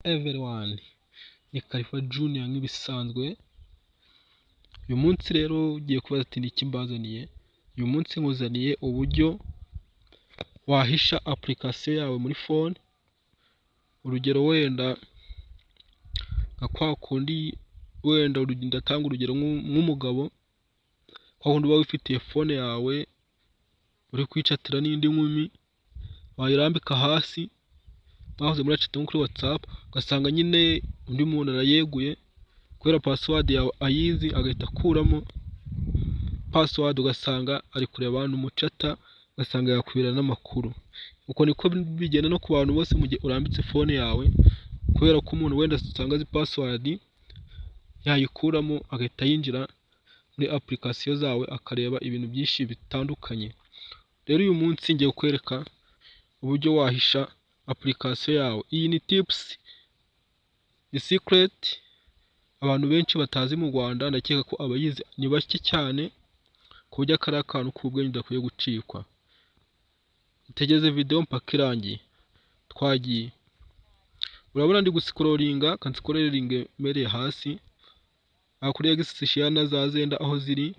everyone, ni Khalifa Junior nk'ibisanzwe. Uyu munsi rero ugiye kubaza ati niki mbazaniye. Uyu munsi nkuzaniye uburyo wahisha application yawe muri phone. Urugero wenda nka kwa kundi wenda ndatanga urugero nk'umugabo kwa kundi uba wifitiye phone yawe uri kwicatira n'indi nkumi, wayirambika hasi bahoze muri chat kuri WhatsApp, ugasanga nyine undi muntu arayeguye kubera password yawe ayizi, agahita akuramo password, ugasanga ari kureba abantu mucata, ugasanga yakwibira n'amakuru. Uko niko bigenda no ku bantu bose mu gihe urambitse phone yawe, kubera ko umuntu wenda usanga azi password yayikuramo agahita yinjira muri application zawe akareba ibintu byinshi bitandukanye. Rero uyu munsi ngiye kwereka uburyo wahisha application yawe. Iyi ni tips, ni secret abantu benshi batazi mu Rwanda, ndakeka ko abayizi ni bake cyane ku buryo akari akantu k'ubwenge udakwiye gucikwa. Tegeze video mpaka irangiye. Twagiye. Urabona ndi guscrollinga, kanscrollinge mereye hasi akuriye gisishiyana za zenda aho ziri,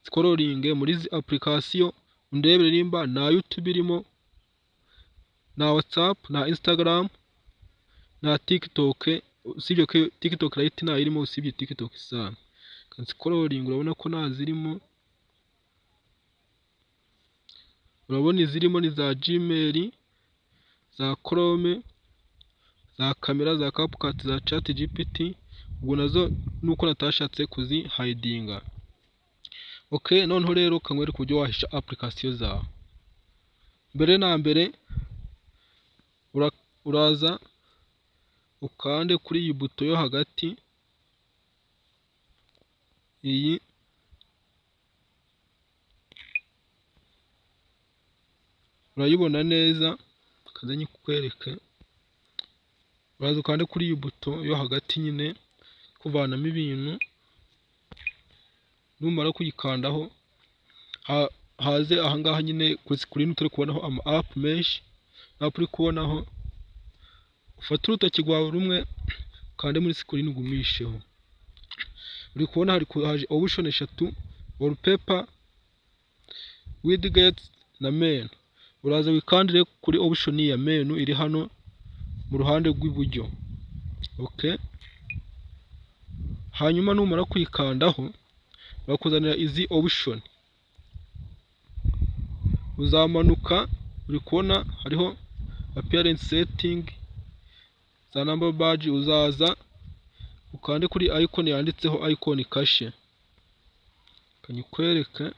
scrollinge muri zi application undebere nimba na YouTube irimo, na WhatsApp, na Instagram, na TikTok. Usibye ko TikTok right na irimo, usibye TikTok sana. Scrolling urabona ko nazirimo. Urabona izirimo ni za Gmail, za Chrome, za kamera, za CapCut, za ChatGPT. Ubwo nazo nuko natashatse kuzi hidinga. Okay, noneho rero kanwere kubyo wahisha application zawe. Mbere na mbere uraza ukande kuri iyi buto yo hagati, iyi urayibona neza, kazanye kukwereke. Uraza ukande kuri iyi buto yo hagati nyine kuvanamo ibintu. Numara kuyikandaho haze ahangaha nyine kuri screen turi kubonaho ama app menshi. App uri kubonaho, ufata urutoki rwawe rumwe kandi muri screen ugumisheho. Uri kubona haje option 3: wallpaper, widgets na menu. Uraza wikandire kuri option ya menu iri hano mu ruhande rw'iburyo. Okay, hanyuma numara kuyikandaho bakuzanira izi option. Uzamanuka, uri kubona hariho appearance setting, za number badge. Uzaza ukande kuri icon yanditseho icon cache. Kanyikwereke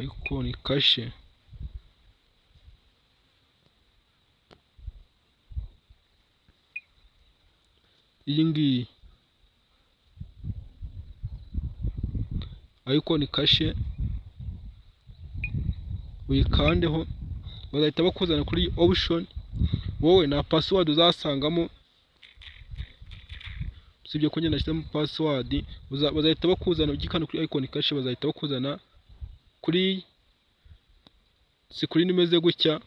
icon cache. Iyi ngiyi icon cache uyikandeho, bazahita bakuzana kuri option. Wowe na password uzasangamo, usibye ko ngenda nashyiramo password, bazahita bakuzana ugikanda kuri icon cache, bazahita bakuzana kuri screen imeze gutya.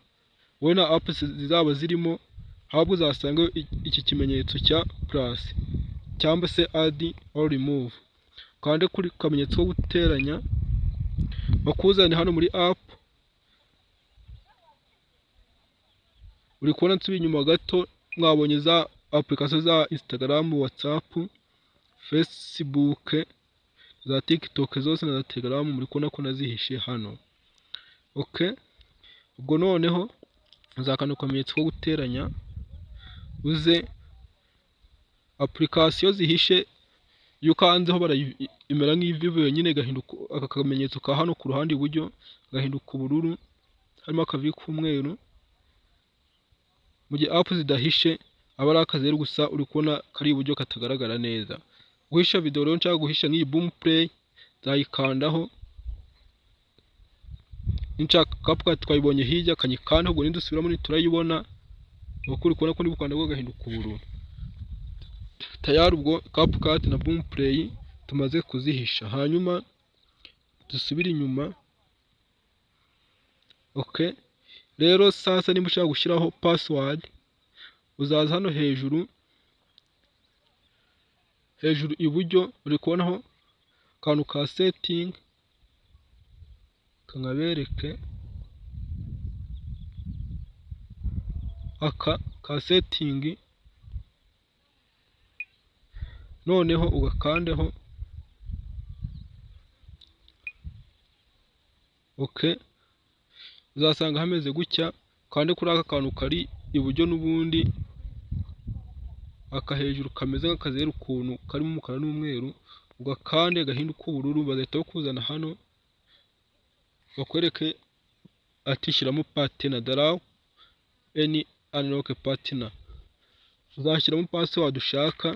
Wowe na apps zizaba zirimo, ahubwo uzasanga iki kimenyetso cya plus cyangwa se add or remove. Kandi kuri kamenyetso ko guteranya bakuzane hano muri app. Uri kubona nsubiye inyuma gato, mwabonye za application za Instagram, WhatsApp, Facebook, za TikTok zose na za Telegram muri kubona ko nazihishe hano. Okay, ubwo noneho uzakanda kamenyetso ko guteranya, uze application zihishe yukanzeho imera nk'ivivuye nyine, gahinduka aka kamenyetso ka hano ku ruhande iburyo gahinduka ubururu, harimo akavi k'umweru. Mu gihe app zidahishe aba ari akazeru gusa, uri kubona kari iburyo katagaragara neza. Guhisha video rero nshaka guhisha nk'iyi boom play, zayikandaho. Nshaka CapCut twayibonye hirya, kanyikanda ubwo nindi usubiramo ni turayibona. Bakuri kubona ko ndi gukanda ngo gahinduka ubururu. Tayari ubwo CapCut na boom play tumaze kuzihisha. Hanyuma dusubira inyuma. Okay, rero sasa nimba ushaka gushyiraho password uzaza hano hejuru iburyo uri kubonaho akantu ka setting, kankabereke aka ka setting, noneho ugakandeho. Uzasanga hameze gutya, kandi kuri aka kantu kari iburyo n'ubundi aka hejuru kameze nk'akazeru ukuntu karimo umukara n'umweru, ugakande gahinduka ubururu, bagahita bakuzana hano bakwereke ati shyiramo partner, allow any unlock partner. Uzashyiramo password ushaka.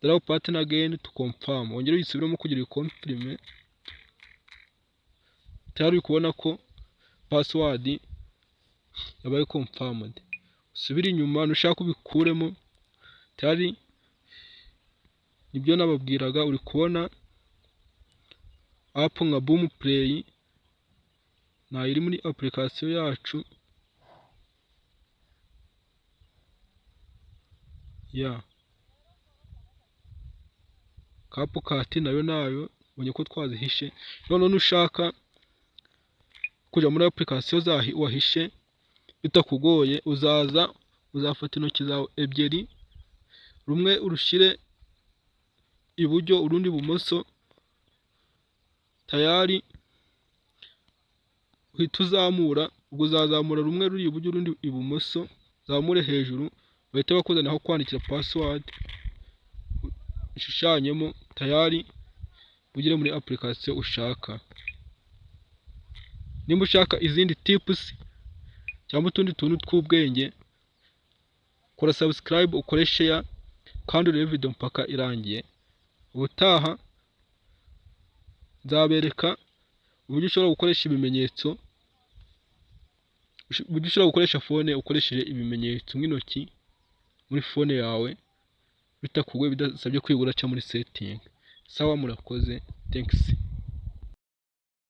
Allow partner again to confirm, wongere uyisubiremo kugira uyikonfirime. Tayari uri kubona ko password yabaye confirmed. Usubire inyuma nushaka ubikuremo. Tayari nibyo nababwiraga, uri kubona app nka Boom Play nayo iri muri application yacu ya CapCut, nayo ubonye ko twazihishe. None nushaka kujya muri application wahishe bitakugoye, uzafata intoki zawe ebyiri, rumwe urushire iburyo urundi ibumoso. Tayari uhita uzamura, ubwo uzazamura rumwe ruri iburyo urundi ibumoso, zamure hejuru, bahita bakuzana aho kwandikira password ushushanyemo. Tayari ugire muri application ushaka. Nimba ushaka izindi tips cyangwa utundi tuntu tw'ubwenge, kora subscribe, ukore share, kandi urebe video mpaka irangiye. Ubutaha nzabereka uburyo ushobora gukoresha ibimenyetso, uburyo ushobora gukoresha phone ukoresheje ibimenyetso nk'intoki muri phone yawe bitakugoye, bidasabye kwigura cyangwa muri setting. Sawa, murakoze, thanks.